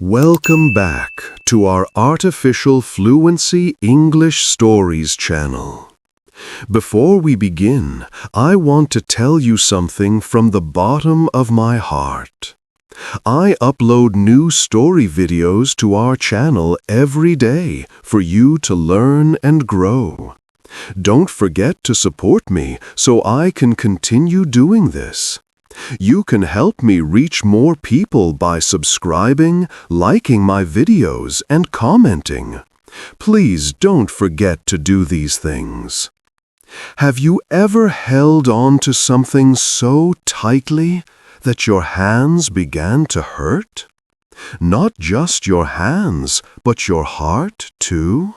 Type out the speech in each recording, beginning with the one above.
Welcome back to our Artificial Fluency English Stories channel. Before we begin, I want to tell you something from the bottom of my heart. I upload new story videos to our channel every day for you to learn and grow. Don't forget to support me so I can continue doing this. You can help me reach more people by subscribing, liking my videos, and commenting. Please don't forget to do these things. Have you ever held on to something so tightly that your hands began to hurt? Not just your hands, but your heart too?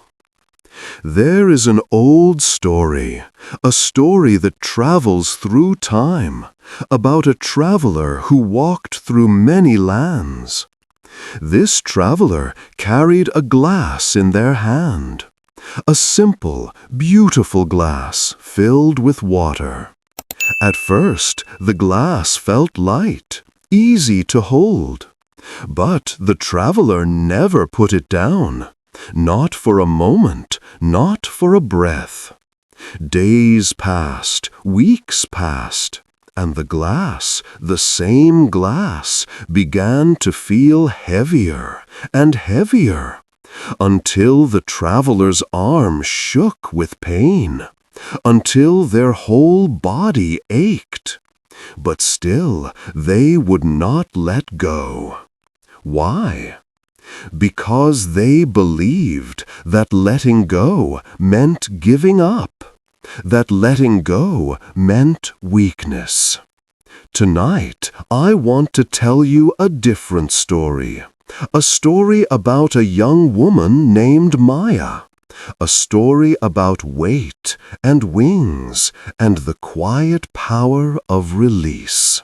There is an old story, a story that travels through time, about a traveler who walked through many lands. This traveler carried a glass in their hand, a simple, beautiful glass filled with water. At first, the glass felt light, easy to hold. But the traveler never put it down. Not for a moment, not for a breath. Days passed, weeks passed, and the glass, the same glass, began to feel heavier and heavier, until the traveler's arm shook with pain, until their whole body ached. But still, they would not let go. Why? Because they believed that letting go meant giving up, that letting go meant weakness. Tonight, I want to tell you a different story, a story about a young woman named Maya, a story about weight and wings and the quiet power of release.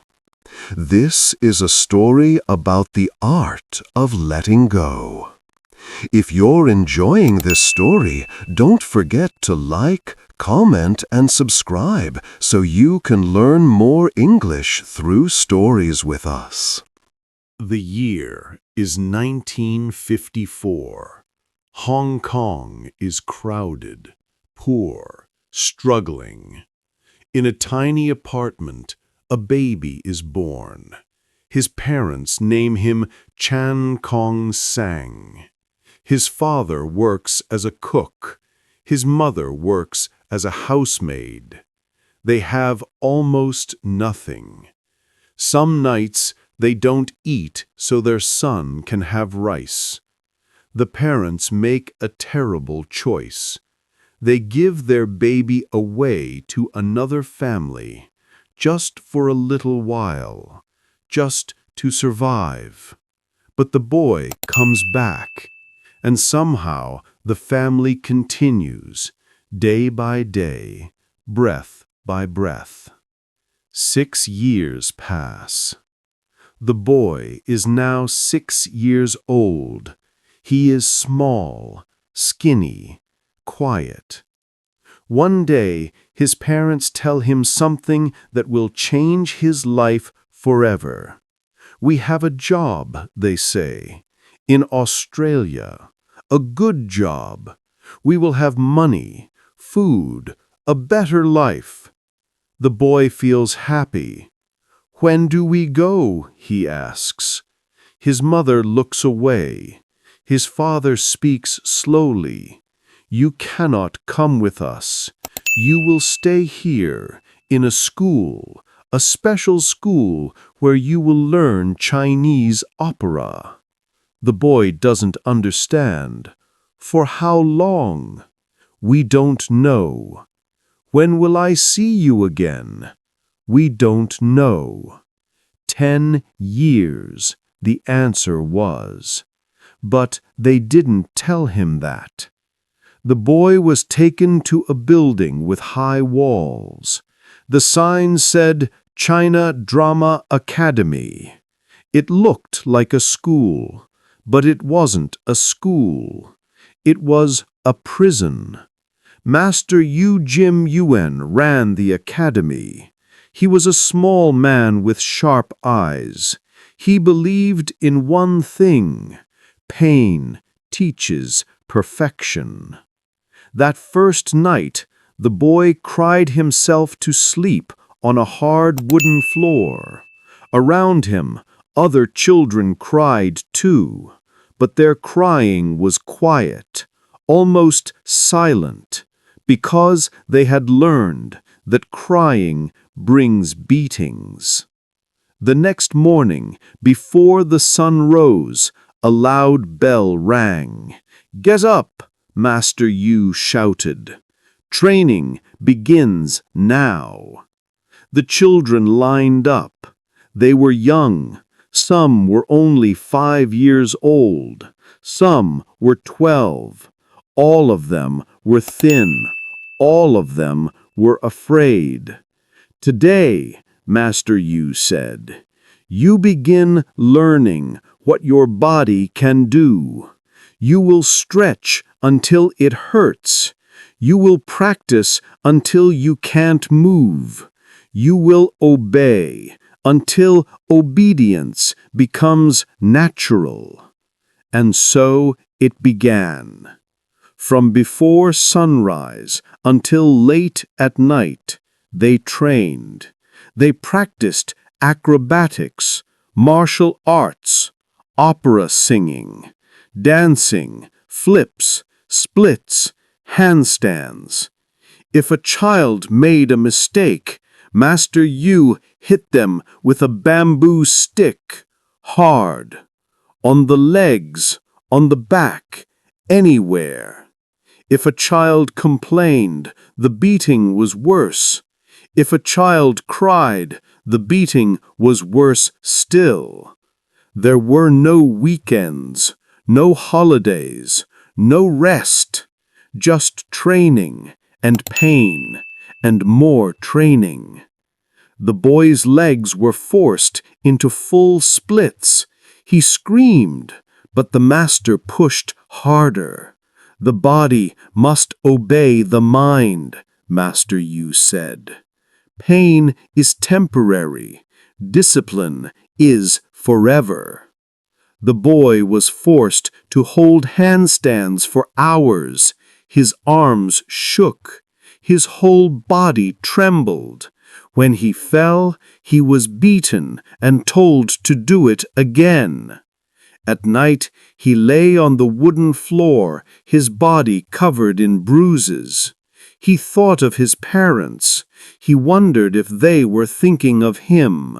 This is a story about the art of letting go. If you're enjoying this story, don't forget to like, comment, and subscribe so you can learn more English through stories with us. The year is 1954. Hong Kong is crowded, poor, struggling. In a tiny apartment, a baby is born. His parents name him Chan Kong Sang. His father works as a cook. His mother works as a housemaid. They have almost nothing. Some nights they don't eat so their son can have rice. The parents make a terrible choice. They give their baby away to another family. Just for a little while, just to survive. But the boy comes back, and somehow the family continues, day by day, breath by breath. 6 years pass. The boy is now 6 years old. He is small, skinny, quiet. One day, his parents tell him something that will change his life forever. We have a job, they say, in Australia, a good job. We will have money, food, a better life. The boy feels happy. When do we go? He asks. His mother looks away. His father speaks slowly. You cannot come with us. You will stay here, in a school, a special school where you will learn Chinese opera. The boy doesn't understand. For how long? We don't know. When will I see you again? We don't know. 10 years, the answer was. But they didn't tell him that. The boy was taken to a building with high walls. The sign said, China Drama Academy. It looked like a school, but it wasn't a school. It was a prison. Master Yu Jim Yuen ran the academy. He was a small man with sharp eyes. He believed in one thing, Pain teaches perfection. That first night, the boy cried himself to sleep on a hard wooden floor. Around him, other children cried too, but their crying was quiet, almost silent, because they had learned that crying brings beatings. The next morning, before the sun rose, a loud bell rang. "Get up!" Master Yu shouted. "Training begins now." The children lined up. They were young. Some were only 5 years old. Some were 12. All of them were thin. All of them were afraid. "Today," Master Yu said, "you begin learning what your body can do. You will stretch until it hurts. You will practice until you can't move. You will obey until obedience becomes natural." And so it began. From before sunrise until late at night, they trained. They practiced acrobatics, martial arts, opera singing, dancing, flips, splits, handstands. If a child made a mistake, Master Yu hit them with a bamboo stick, hard, on the legs, on the back, anywhere. If a child complained, the beating was worse. If a child cried, the beating was worse still. There were no weekends, no holidays, no rest, just training and pain and more training. The boy's legs were forced into full splits. He screamed, but the master pushed harder. "The body must obey the mind," Master Yu said. "Pain is temporary. Discipline is forever." The boy was forced to hold handstands for hours. His arms shook. His whole body trembled. When he fell, he was beaten and told to do it again. At night, he lay on the wooden floor, his body covered in bruises. He thought of his parents. He wondered if they were thinking of him.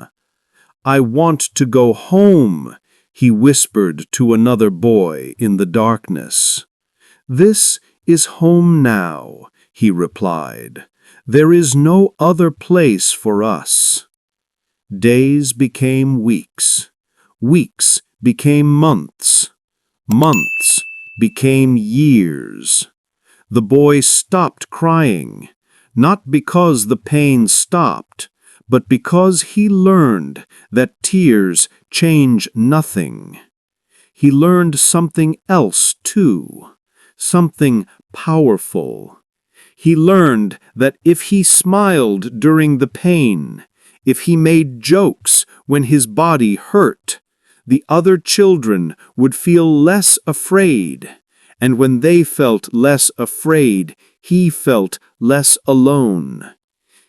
"I want to go home," he whispered to another boy in the darkness. "This is home now," he replied. "There is no other place for us." Days became weeks. Weeks became months. Months became years. The boy stopped crying, not because the pain stopped, but because he learned that tears change nothing. He learned something else too, something powerful. He learned that if he smiled during the pain, if he made jokes when his body hurt, the other children would feel less afraid, and when they felt less afraid, he felt less alone.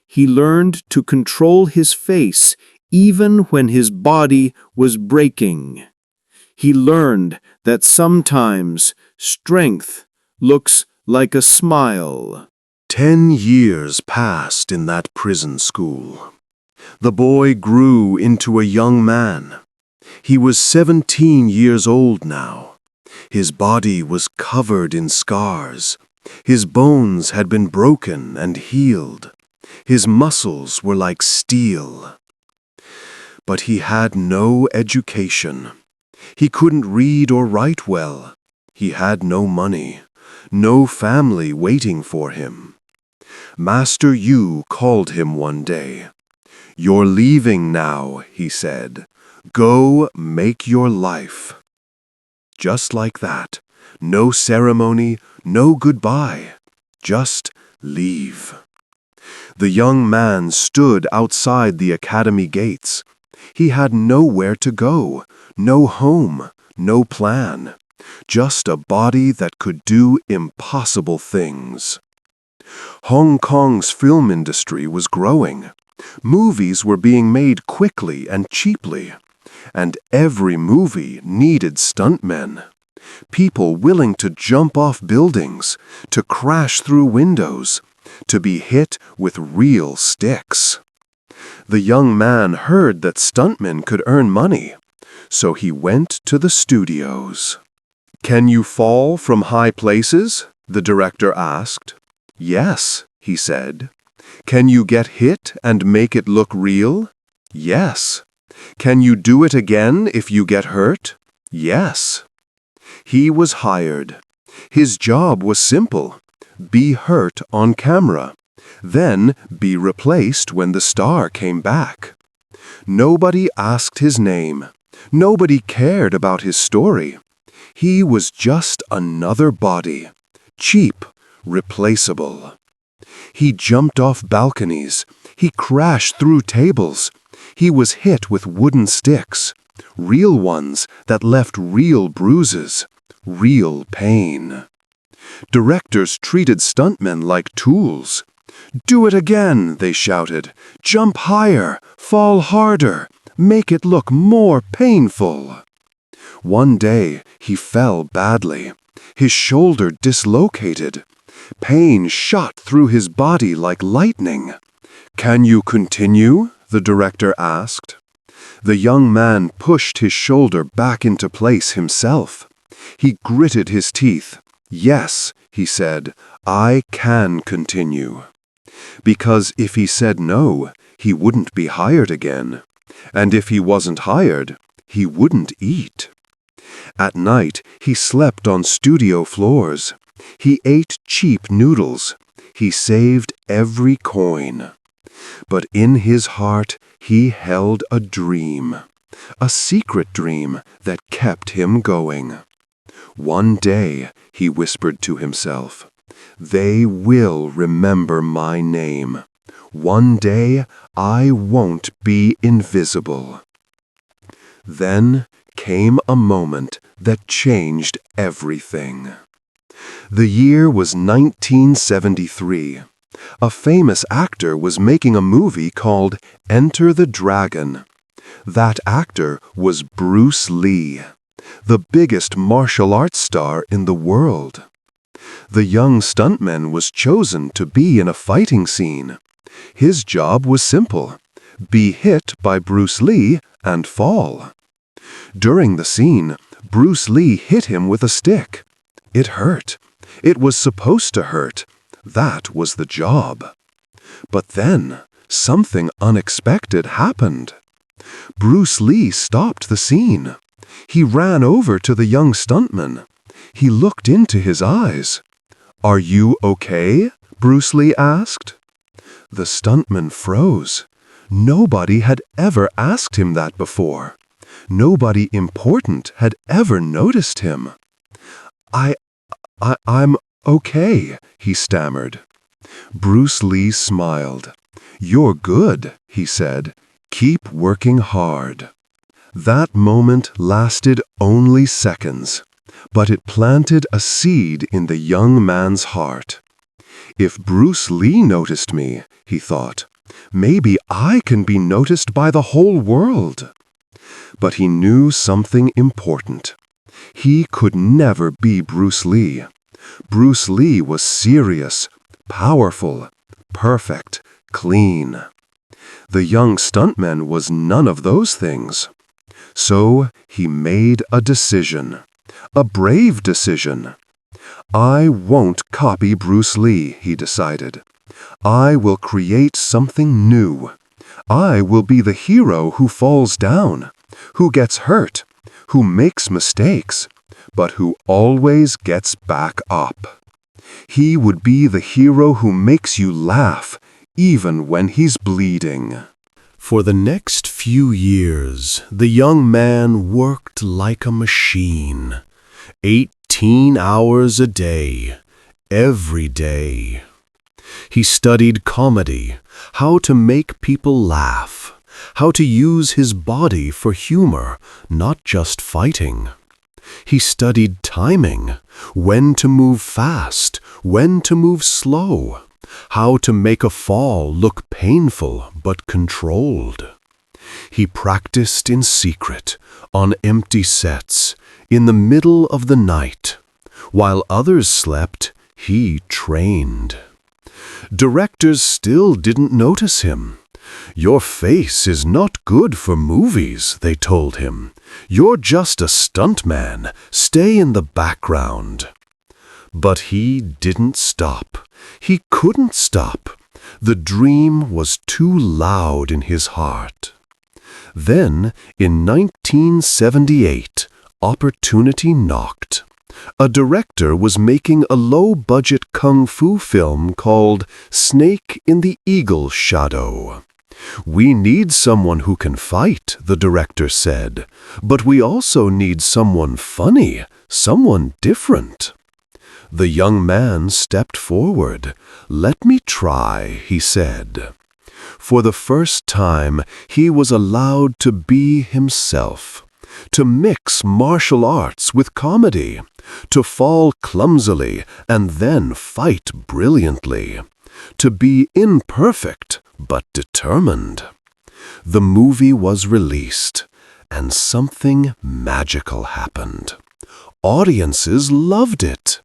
He learned to control his face even when his body was breaking. He learned that sometimes strength looks like a smile. 10 years passed in that prison school. The boy grew into a young man. He was 17 years old now. His body was covered in scars. His bones had been broken and healed. His muscles were like steel. But he had no education. He couldn't read or write well. He had no money, no family waiting for him. Master Yu called him one day. "You're leaving now," he said. "Go make your life." Just like that. No ceremony, no goodbye. Just leave. The young man stood outside the academy gates. He had nowhere to go, no home, no plan. Just a body that could do impossible things. Hong Kong's film industry was growing. Movies were being made quickly and cheaply, and every movie needed stuntmen. People willing to jump off buildings, to crash through windows, to be hit with real sticks. The young man heard that stuntmen could earn money, so he went to the studios. "Can you fall from high places?" the director asked. "Yes," he said. "Can you get hit and make it look real?" "Yes." "Can you do it again if you get hurt?" "Yes." He was hired. His job was simple: be hurt on camera, then be replaced when the star came back. Nobody asked his name. Nobody cared about his story. He was just another body, cheap, replaceable. He jumped off balconies. He crashed through tables. He was hit with wooden sticks, real ones that left real bruises, real pain. Directors treated stuntmen like tools. "Do it again," they shouted. "Jump higher, fall harder, make it look more painful." One day, he fell badly. His shoulder dislocated. Pain shot through his body like lightning. "Can you continue?" the director asked. The young man pushed his shoulder back into place himself. He gritted his teeth. "Yes," he said, "I can continue." Because if he said no, he wouldn't be hired again. And if he wasn't hired, he wouldn't eat. At night, he slept on studio floors. He ate cheap noodles. He saved every coin. But in his heart, he held a dream. A secret dream that kept him going. One day, he whispered to himself, "They will remember my name. One day, I won't be invisible." Then came a moment that changed everything. The year was 1973. A famous actor was making a movie called Enter the Dragon. That actor was Bruce Lee, the biggest martial arts star in the world. The young stuntman was chosen to be in a fighting scene. His job was simple: be hit by Bruce Lee and fall. During the scene, Bruce Lee hit him with a stick. It hurt. It was supposed to hurt. That was the job. But then, something unexpected happened. Bruce Lee stopped the scene. He ran over to the young stuntman. He looked into his eyes. "Are you okay?" Bruce Lee asked. The stuntman froze. Nobody had ever asked him that before. Nobody important had ever noticed him. I'm okay," he stammered. Bruce Lee smiled. "You're good," he said. "Keep working hard." That moment lasted only seconds, but it planted a seed in the young man's heart. If Bruce Lee noticed me, he thought, maybe I can be noticed by the whole world. But he knew something important. He could never be Bruce Lee. Bruce Lee was serious, powerful, perfect, clean. The young stuntman was none of those things. So he made a decision, a brave decision. "I won't copy Bruce Lee," he decided. "I will create something new. I will be the hero who falls down, who gets hurt, who makes mistakes, but who always gets back up. He would be the hero who makes you laugh, even when he's bleeding." For the next few years, the young man worked like a machine. 18 hours a day, every day. He studied comedy, how to make people laugh, how to use his body for humor, not just fighting. He studied timing, when to move fast, when to move slow, how to make a fall look painful but controlled. He practiced in secret, on empty sets, in the middle of the night. While others slept, he trained. Directors still didn't notice him. "Your face is not good for movies," they told him. "You're just a stuntman. Stay in the background." But he didn't stop. He couldn't stop. The dream was too loud in his heart. Then, in 1978, opportunity knocked. A director was making a low-budget kung fu film called Snake in the Eagle's Shadow. "We need someone who can fight," the director said, "but we also need someone funny, someone different." The young man stepped forward. "Let me try," he said. For the first time, he was allowed to be himself, to mix martial arts with comedy, to fall clumsily and then fight brilliantly, to be imperfect but determined. The movie was released, and something magical happened. Audiences loved it.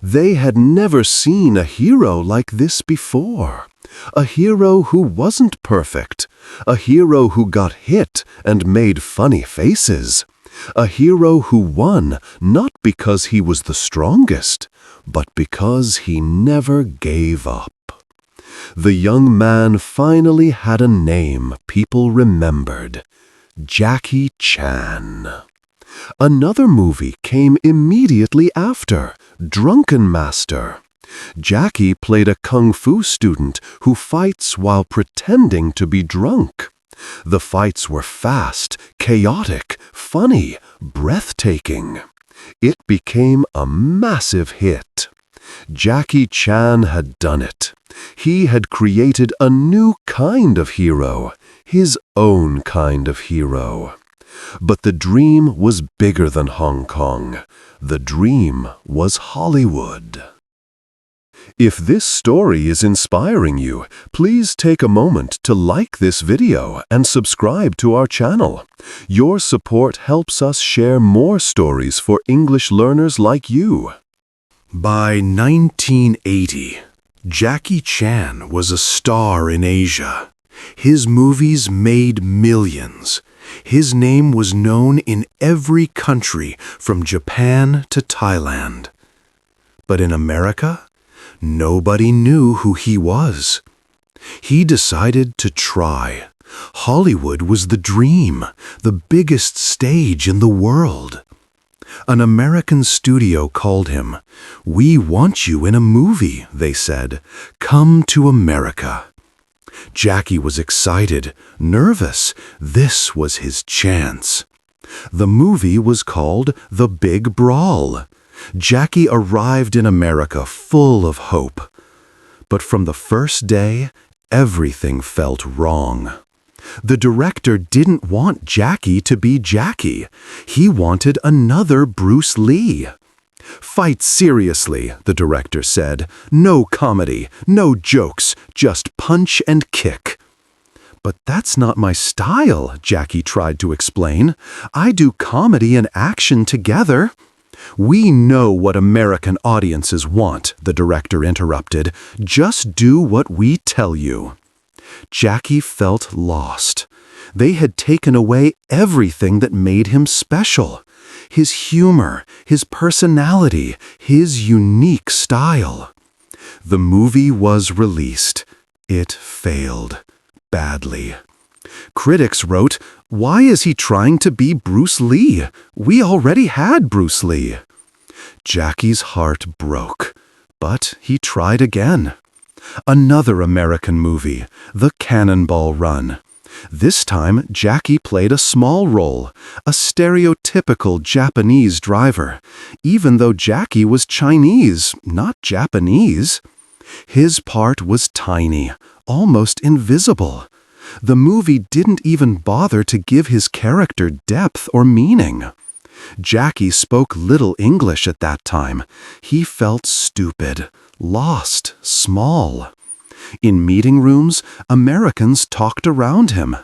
They had never seen a hero like this before. A hero who wasn't perfect. A hero who got hit and made funny faces. A hero who won not because he was the strongest, but because he never gave up. The young man finally had a name people remembered: Jackie Chan. Another movie came immediately after, Drunken Master. Jackie played a kung fu student who fights while pretending to be drunk. The fights were fast, chaotic, funny, breathtaking. It became a massive hit. Jackie Chan had done it. He had created a new kind of hero, his own kind of hero. But the dream was bigger than Hong Kong. The dream was Hollywood. If this story is inspiring you, please take a moment to like this video and subscribe to our channel. Your support helps us share more stories for English learners like you. By 1980, Jackie Chan was a star in Asia. His movies made millions. His name was known in every country from Japan to Thailand. But in America, nobody knew who he was. He decided to try. Hollywood was the dream, the biggest stage in the world. An American studio called him. "We want you in a movie," they said. "Come to America." Jackie was excited, nervous. This was his chance. The movie was called The Big Brawl. Jackie arrived in America full of hope. But from the first day, everything felt wrong. The director didn't want Jackie to be Jackie. He wanted another Bruce Lee. "Fight seriously," the director said. "No comedy, no jokes, just punch and kick." "But that's not my style," Jackie tried to explain. "I do comedy and action together." "We know what American audiences want," the director interrupted. "Just do what we tell you." Jackie felt lost. They had taken away everything that made him special. His humor, his personality, his unique style. The movie was released. It failed badly. Critics wrote, "Why is he trying to be Bruce Lee? We already had Bruce Lee." Jackie's heart broke, but he tried again. Another American movie, The Cannonball Run. This time, Jackie played a small role, a stereotypical Japanese driver, even though Jackie was Chinese, not Japanese. His part was tiny, almost invisible. The movie didn't even bother to give his character depth or meaning. Jackie spoke little English at that time. He felt stupid, lost, small. In meeting rooms, Americans talked around him.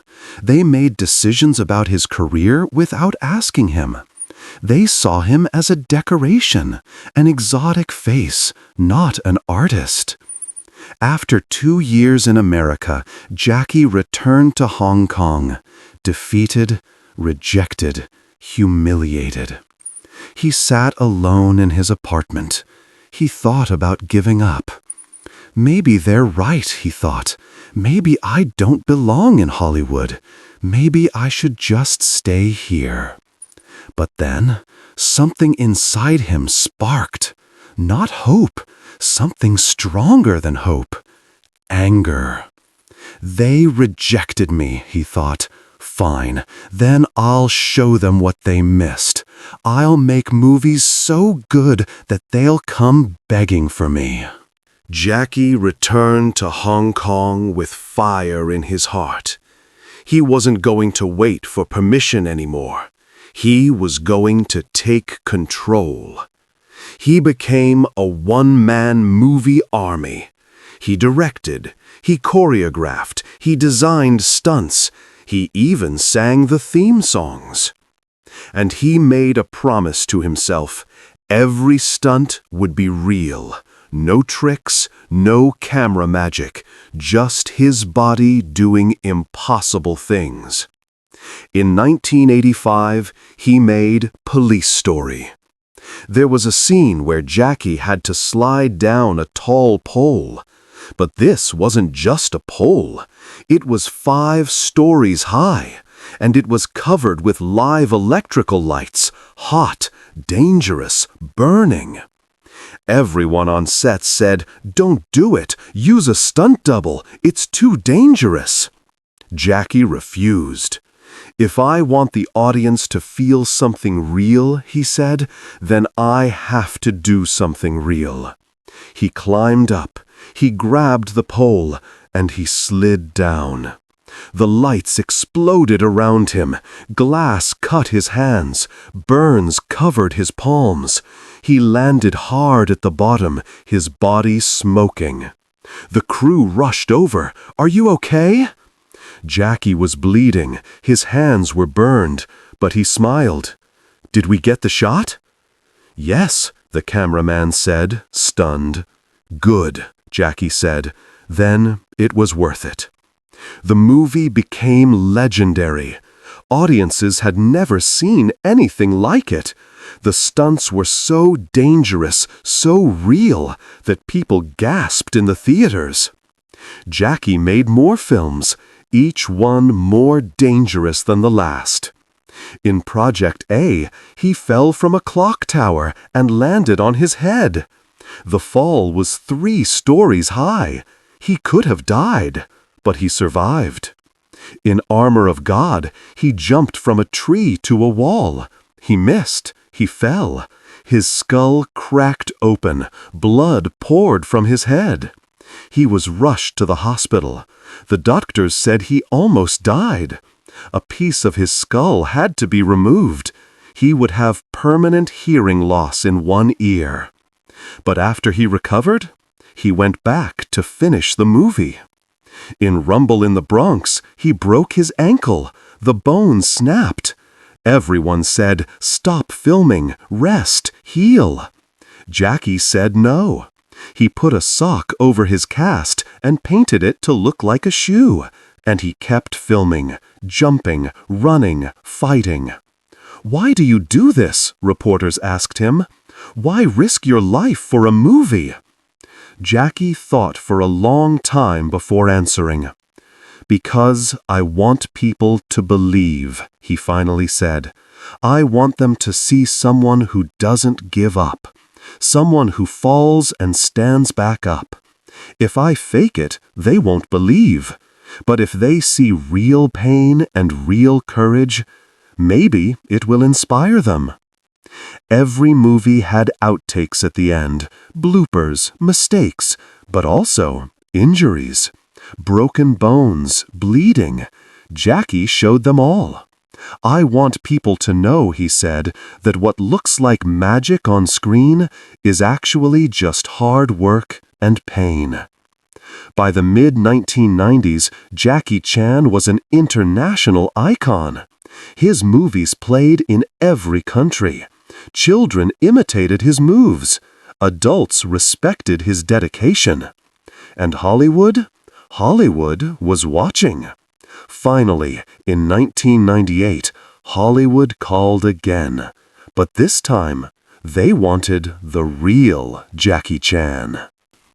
They made decisions about his career without asking him. They saw him as a decoration, an exotic face, not an artist. After 2 years in America, Jackie returned to Hong Kong, defeated, rejected, humiliated. He sat alone in his apartment. He thought about giving up. Maybe they're right, he thought. Maybe I don't belong in Hollywood. Maybe I should just stay here. But then, something inside him sparked. Not hope, something stronger than hope. Anger. They rejected me, he thought. Fine, then I'll show them what they missed. I'll make movies so good that they'll come begging for me. Jackie returned to Hong Kong with fire in his heart. He wasn't going to wait for permission anymore. He was going to take control. He became a one-man movie army. He directed, he choreographed, he designed stunts, he even sang the theme songs. And he made a promise to himself. Every stunt would be real. No tricks, no camera magic, just his body doing impossible things. In 1985, he made Police Story. There was a scene where Jackie had to slide down a tall pole. But this wasn't just a pole. It was 5 stories high, and it was covered with live electrical lights, hot, dangerous, burning. Everyone on set said, "Don't do it. Use a stunt double. It's too dangerous." Jackie refused. "If I want the audience to feel something real," he said, "then I have to do something real." He climbed up, he grabbed the pole, and he slid down. The lights exploded around him. Glass cut his hands. Burns covered his palms. He landed hard at the bottom, his body smoking. The crew rushed over. "Are you okay?" Jackie was bleeding. His hands were burned, but he smiled. "Did we get the shot?" "Yes," the cameraman said, stunned. "Good," Jackie said. "Then it was worth it." The movie became legendary. Audiences had never seen anything like it. The stunts were so dangerous, so real, that people gasped in the theaters. Jackie made more films, each one more dangerous than the last. In Project A, he fell from a clock tower and landed on his head. The fall was 3 stories high. He could have died, but he survived. In Armor of God, he jumped from a tree to a wall. He missed. He fell. His skull cracked open. Blood poured from his head. He was rushed to the hospital. The doctors said he almost died. A piece of his skull had to be removed. He would have permanent hearing loss in one ear. But after he recovered, he went back to finish the movie. In Rumble in the Bronx, he broke his ankle. The bone snapped. Everyone said, "Stop filming, rest, heal." Jackie said no. He put a sock over his cast and painted it to look like a shoe, and he kept filming, jumping, running, fighting. "Why do you do this?" reporters asked him. "Why risk your life for a movie?" Jackie thought for a long time before answering. "Because I want people to believe," he finally said. "I want them to see someone who doesn't give up, someone who falls and stands back up. If I fake it, they won't believe. But if they see real pain and real courage, maybe it will inspire them." Every movie had outtakes at the end, bloopers, mistakes, but also injuries. Broken bones, bleeding. Jackie showed them all. "I want people to know," he said, "that what looks like magic on screen is actually just hard work and pain." By the mid-1990s, Jackie Chan was an international icon. His movies played in every country. Children imitated his moves. Adults respected his dedication. And Hollywood? Hollywood was watching. Finally, in 1998, Hollywood called again. But this time, they wanted the real Jackie Chan.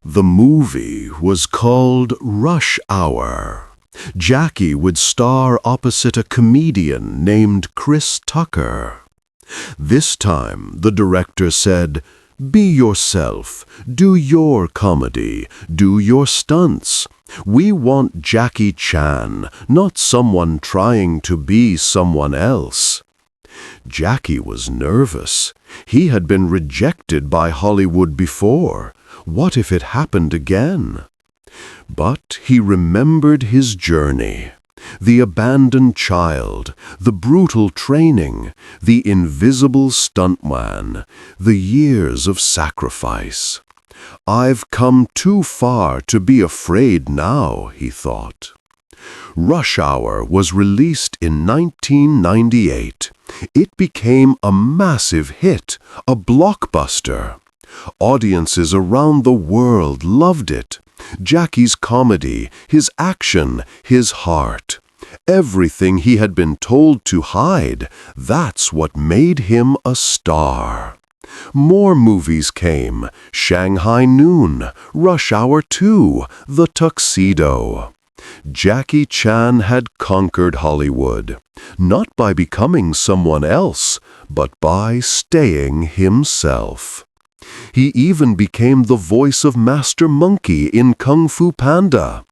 The movie was called Rush Hour. Jackie would star opposite a comedian named Chris Tucker. This time, the director said, "Be yourself, do your comedy, do your stunts. We want Jackie Chan, not someone trying to be someone else." Jackie was nervous. He had been rejected by Hollywood before. What if it happened again? But he remembered his journey. The abandoned child, the brutal training, the invisible stuntman, the years of sacrifice. "I've come too far to be afraid now," he thought. Rush Hour was released in 1998. It became a massive hit, a blockbuster. Audiences around the world loved it. Jackie's comedy, his action, his heart. Everything he had been told to hide, that's what made him a star. More movies came: Shanghai Noon, Rush Hour 2, The Tuxedo. Jackie Chan had conquered Hollywood, not by becoming someone else, but by staying himself. He even became the voice of Master Monkey in Kung Fu Panda.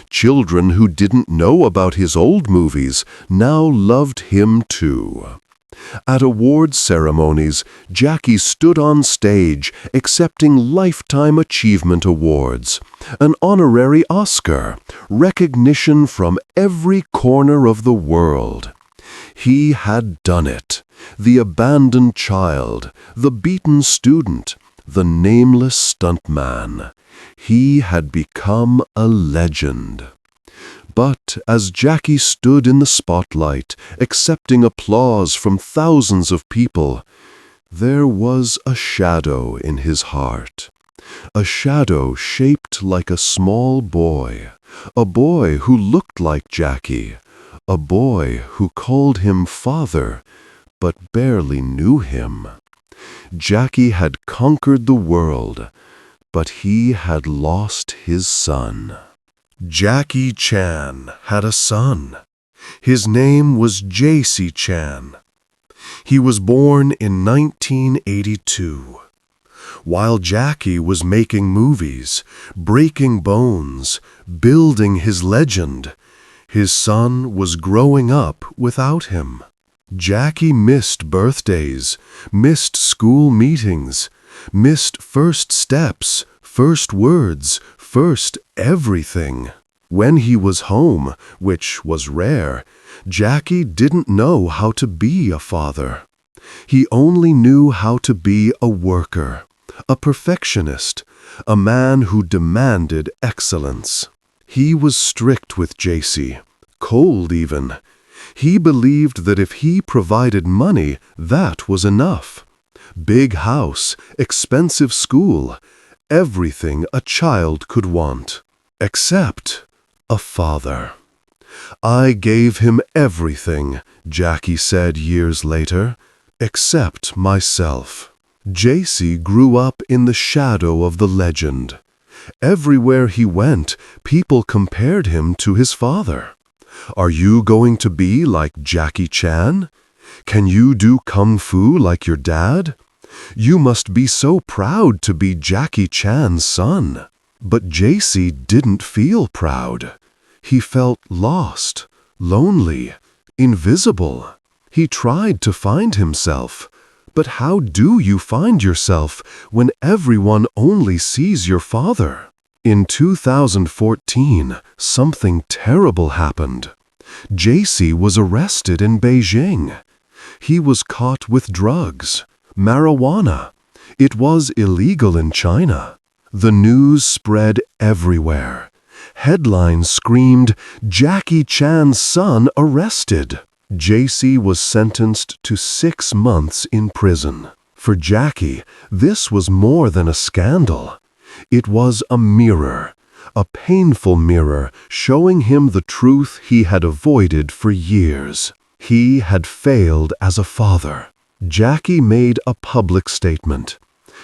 Children who didn't know about his old movies now loved him too. At awards ceremonies, Jackie stood on stage accepting Lifetime Achievement Awards, an honorary Oscar, recognition from every corner of the world. He had done it. The abandoned child, the beaten student, the nameless stuntman. He had become a legend. But as Jackie stood in the spotlight, accepting applause from thousands of people, there was a shadow in his heart. A shadow shaped like a small boy, a boy who looked like Jackie, a boy who called him father, but barely knew him. Jackie had conquered the world, but he had lost his son. Jackie Chan had a son. His name was J.C. Chan. He was born in 1982. While Jackie was making movies, breaking bones, building his legend, his son was growing up without him. Jackie missed birthdays, missed school meetings, missed first steps, first words, first everything. When he was home, which was rare, Jackie didn't know how to be a father. He only knew how to be a worker, a perfectionist, a man who demanded excellence. He was strict with JC, cold even. He believed that if he provided money, that was enough. Big house, expensive school, everything a child could want, except a father. "I gave him everything," Jackie said years later, "except myself." JC grew up in the shadow of the legend. Everywhere he went, people compared him to his father. "Are you going to be like Jackie Chan? Can you do kung fu like your dad? You must be so proud to be Jackie Chan's son." But JC didn't feel proud. He felt lost, lonely, invisible. He tried to find himself. But how do you find yourself when everyone only sees your father? In 2014, something terrible happened. JC was arrested in Beijing. He was caught with drugs, marijuana. It was illegal in China. The news spread everywhere. Headlines screamed, "Jackie Chan's son arrested." JC was sentenced to 6 months in prison. For Jackie, this was more than a scandal. It was a mirror, a painful mirror showing him the truth he had avoided for years. He had failed as a father. Jackie made a public statement.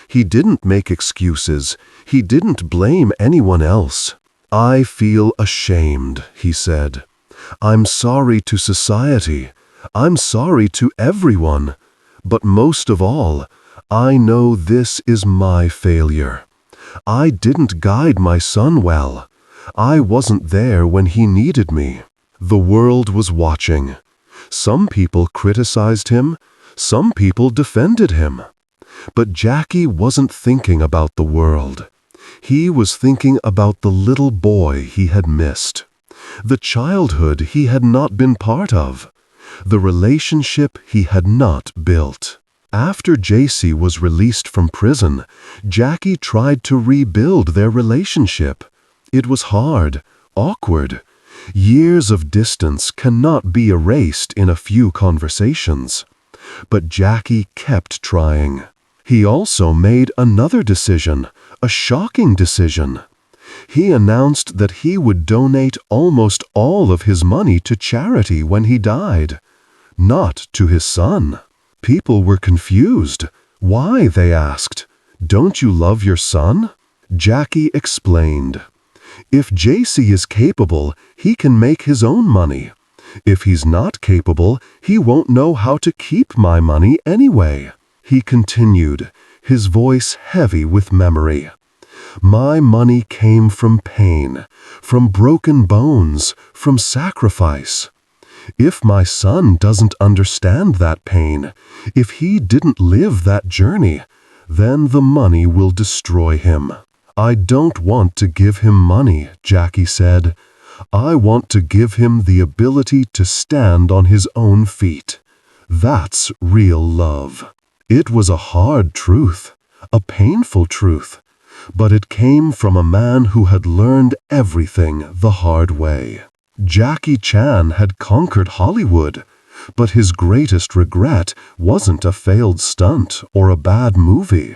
He didn't make excuses. He didn't blame anyone else. "I feel ashamed," he said. "I'm sorry to society. I'm sorry to everyone. But most of all, I know this is my failure. I didn't guide my son well. I wasn't there when he needed me." The world was watching. Some people criticized him. Some people defended him. But Jackie wasn't thinking about the world. He was thinking about the little boy he had missed, the childhood he had not been part of, the relationship he had not built. After JC was released from prison, Jackie tried to rebuild their relationship. It was hard, awkward. Years of distance cannot be erased in a few conversations. But Jackie kept trying. He also made another decision, a shocking decision. He announced that he would donate almost all of his money to charity when he died, not to his son. People were confused. Why, they asked. Don't you love your son? Jackie explained. If JC is capable, he can make his own money. If he's not capable, he won't know how to keep my money anyway. He continued, his voice heavy with memory. My money came from pain, from broken bones, from sacrifice. If my son doesn't understand that pain, if he didn't live that journey, then the money will destroy him. I don't want to give him money, Jackie said. I want to give him the ability to stand on his own feet. That's real love. It was a hard truth, a painful truth, but it came from a man who had learned everything the hard way. Jackie Chan had conquered Hollywood, but his greatest regret wasn't a failed stunt or a bad movie.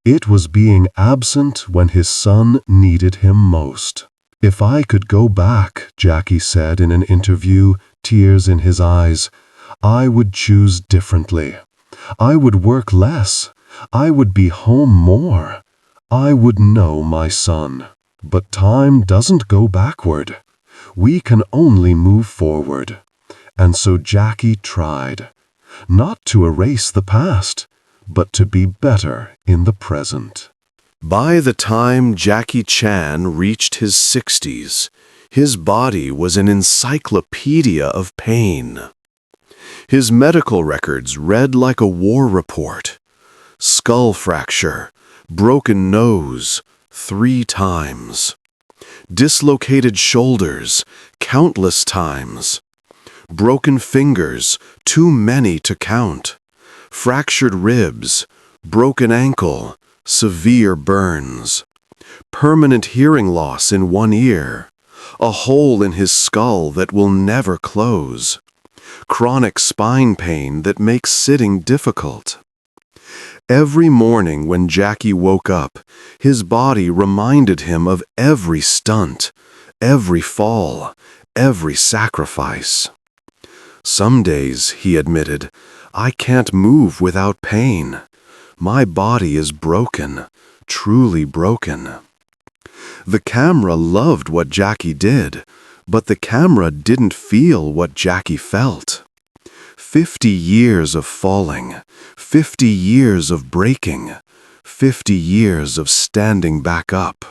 It was being absent when his son needed him most. If I could go back, Jackie said in an interview, tears in his eyes, I would choose differently. I would work less. I would be home more. I would know my son. But time doesn't go backward. We can only move forward. And so Jackie tried, not to erase the past, but to be better in the present. By the time Jackie Chan reached his 60s, his body was an encyclopedia of pain. His medical records read like a war report. Skull fracture, broken nose, 3 times. Dislocated shoulders, countless times. Broken fingers, too many to count. Fractured ribs, broken ankle, severe burns. Permanent hearing loss in one ear. A hole in his skull that will never close. Chronic spine pain that makes sitting difficult. Every morning when Jackie woke up, his body reminded him of every stunt, every fall, every sacrifice. Some days, he admitted, I can't move without pain. My body is broken, truly broken. The camera loved what Jackie did, but the camera didn't feel what Jackie felt. 50 years of falling, 50 years of breaking, 50 years of standing back up.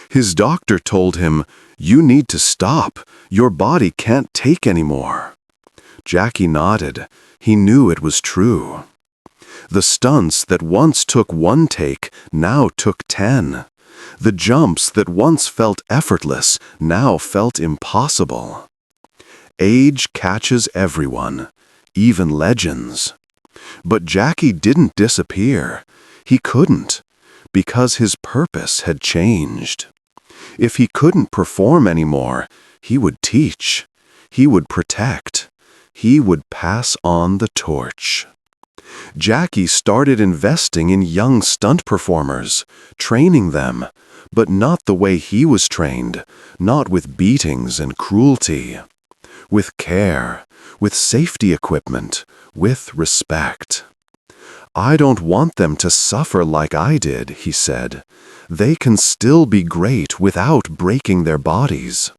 His doctor told him, you need to stop. Your body can't take anymore. Jackie nodded. He knew it was true. The stunts that once took 1 take now took 10. The jumps that once felt effortless now felt impossible. Age catches everyone, even legends. But Jackie didn't disappear. He couldn't, because his purpose had changed. If he couldn't perform anymore, he would teach. He would protect. He would pass on the torch. Jackie started investing in young stunt performers, training them, but not the way he was trained, not with beatings and cruelty. With care, with safety equipment, with respect. "I don't want them to suffer like I did," he said. "They can still be great without breaking their bodies."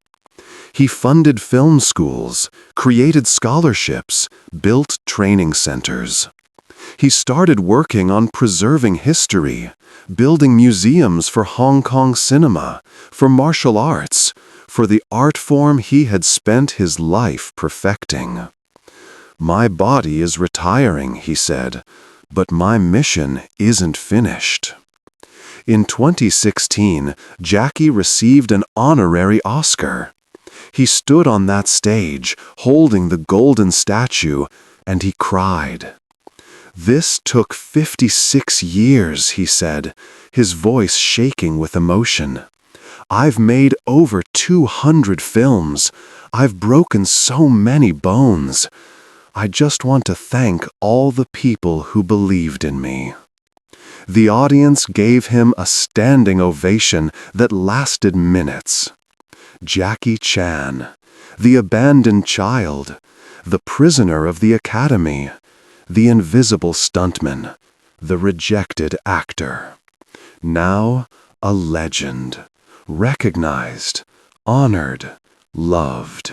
He funded film schools, created scholarships, built training centers. He started working on preserving history, building museums for Hong Kong cinema, for martial arts, for the art form he had spent his life perfecting. "My body is retiring," he said, "but my mission isn't finished." In 2016, Jackie received an honorary Oscar. He stood on that stage, holding the golden statue, and he cried. "This took 56 years," he said, his voice shaking with emotion. "I've made over 200 films. I've broken so many bones. I just want to thank all the people who believed in me." The audience gave him a standing ovation that lasted minutes. Jackie Chan, the abandoned child, the prisoner of the academy, the invisible stuntman, the rejected actor. Now a legend, recognized, honored, loved.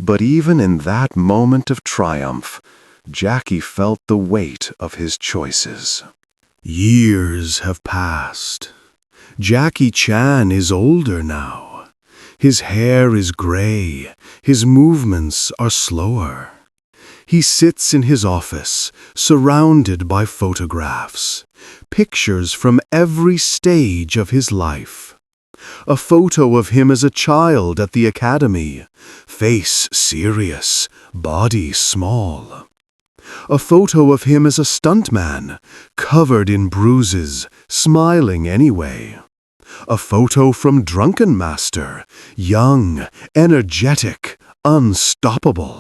But even in that moment of triumph, Jackie felt the weight of his choices. Years have passed. Jackie Chan is older now. His hair is gray, his movements are slower. He sits in his office, surrounded by photographs, pictures from every stage of his life. A photo of him as a child at the academy, face serious, body small. A photo of him as a stuntman, covered in bruises, smiling anyway. A photo from Drunken Master, young, energetic, unstoppable.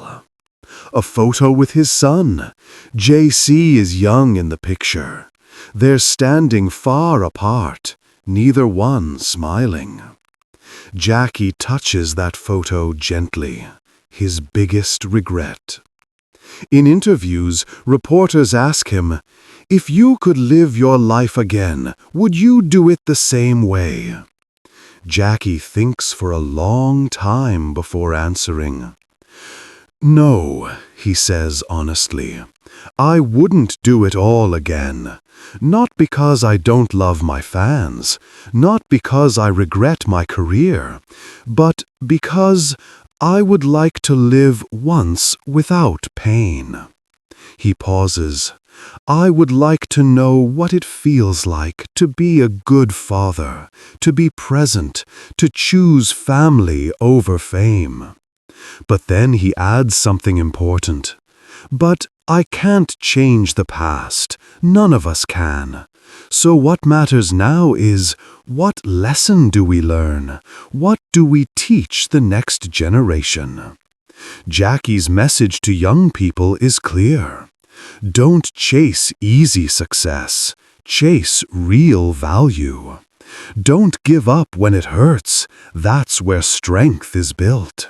A photo with his son. JC is young in the picture. They're standing far apart, neither one smiling. Jackie touches that photo gently, his biggest regret. In interviews, reporters ask him, "If you could live your life again, would you do it the same way?" Jackie thinks for a long time before answering. "No," he says honestly, "I wouldn't do it all again. Not because I don't love my fans, not because I regret my career, but because I would like to live once without pain." He pauses. "I would like to know what it feels like to be a good father, to be present, to choose family over fame." But then he adds something important. "But I can't change the past. None of us can. So what matters now is, what lesson do we learn? What do we teach the next generation?" Jackie's message to young people is clear. Don't chase easy success. Chase real value. Don't give up when it hurts. That's where strength is built.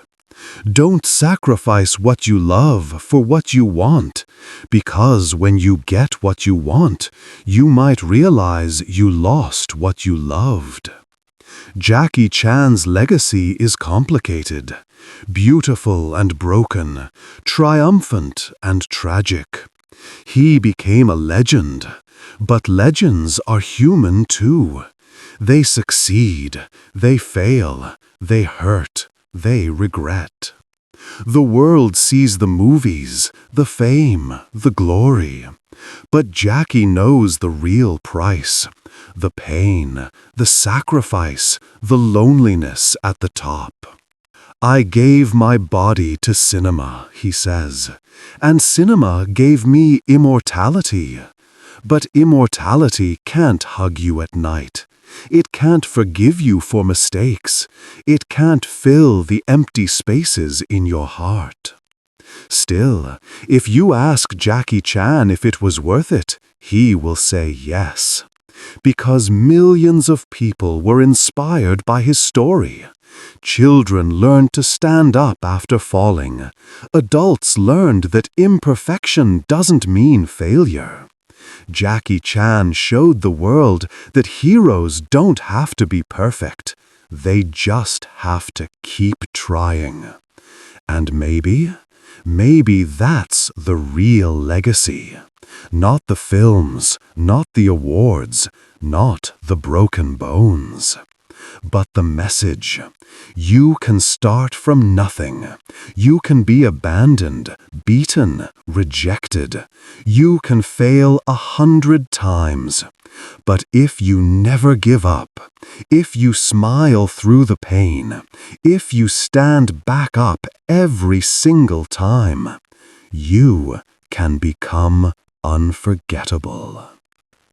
Don't sacrifice what you love for what you want, because when you get what you want, you might realize you lost what you loved. Jackie Chan's legacy is complicated, beautiful and broken, triumphant and tragic. He became a legend, but legends are human too. They succeed, they fail, they hurt, they regret. The world sees the movies, the fame, the glory. But Jackie knows the real price, the pain, the sacrifice, the loneliness at the top. I gave my body to cinema, he says, and cinema gave me immortality. But immortality can't hug you at night. It can't forgive you for mistakes. It can't fill the empty spaces in your heart. Still, if you ask Jackie Chan if it was worth it, he will say yes. Because millions of people were inspired by his story. Children learned to stand up after falling. Adults learned that imperfection doesn't mean failure. Jackie Chan showed the world that heroes don't have to be perfect. They just have to keep trying. And maybe that's the real legacy. Not the films, not the awards, not the broken bones. But the message. You can start from nothing. You can be abandoned, beaten, rejected. You can fail 100 times. But if you never give up, if you smile through the pain, if you stand back up every single time, you can become unforgettable.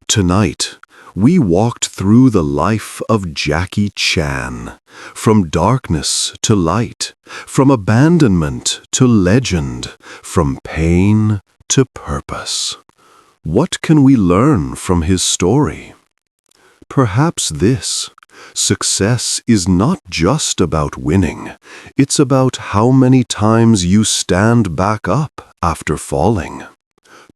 Tonight, we walked through the life of Jackie Chan, from darkness to light, from abandonment to legend, from pain to purpose. What can we learn from his story? Perhaps this: success is not just about winning, it's about how many times you stand back up after falling.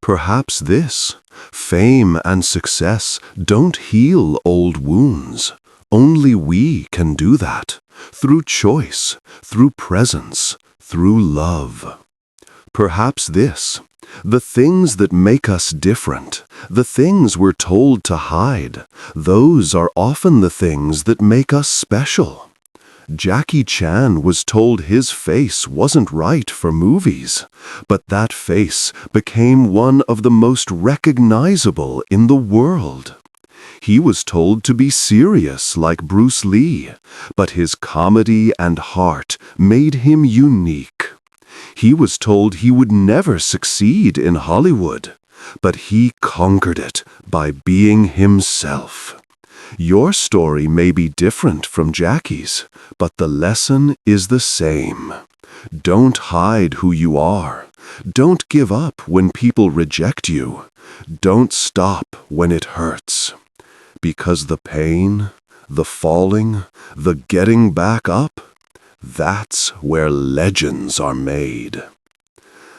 Perhaps this: fame and success don't heal old wounds. Only we can do that, through choice, through presence, through love. Perhaps this: the things that make us different, the things we're told to hide, those are often the things that make us special. Jackie Chan was told his face wasn't right for movies, but that face became one of the most recognizable in the world. He was told to be serious like Bruce Lee, but his comedy and heart made him unique. He was told he would never succeed in Hollywood, but he conquered it by being himself. Your story may be different from Jackie's, but the lesson is the same. Don't hide who you are. Don't give up when people reject you. Don't stop when it hurts. Because the pain, the falling, the getting back up, that's where legends are made.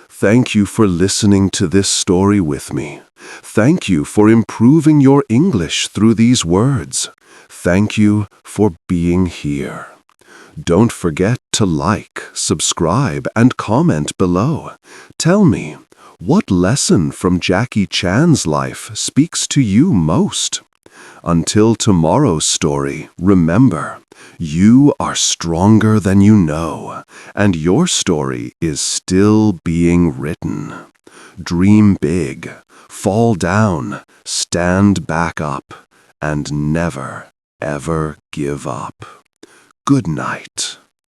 Thank you for listening to this story with me. Thank you for improving your English through these words. Thank you for being here. Don't forget to like, subscribe, and comment below. Tell me, what lesson from Jackie Chan's life speaks to you most? Until tomorrow's story, remember, you are stronger than you know, and your story is still being written. Dream big, fall down, stand back up, and never, ever give up. Good night.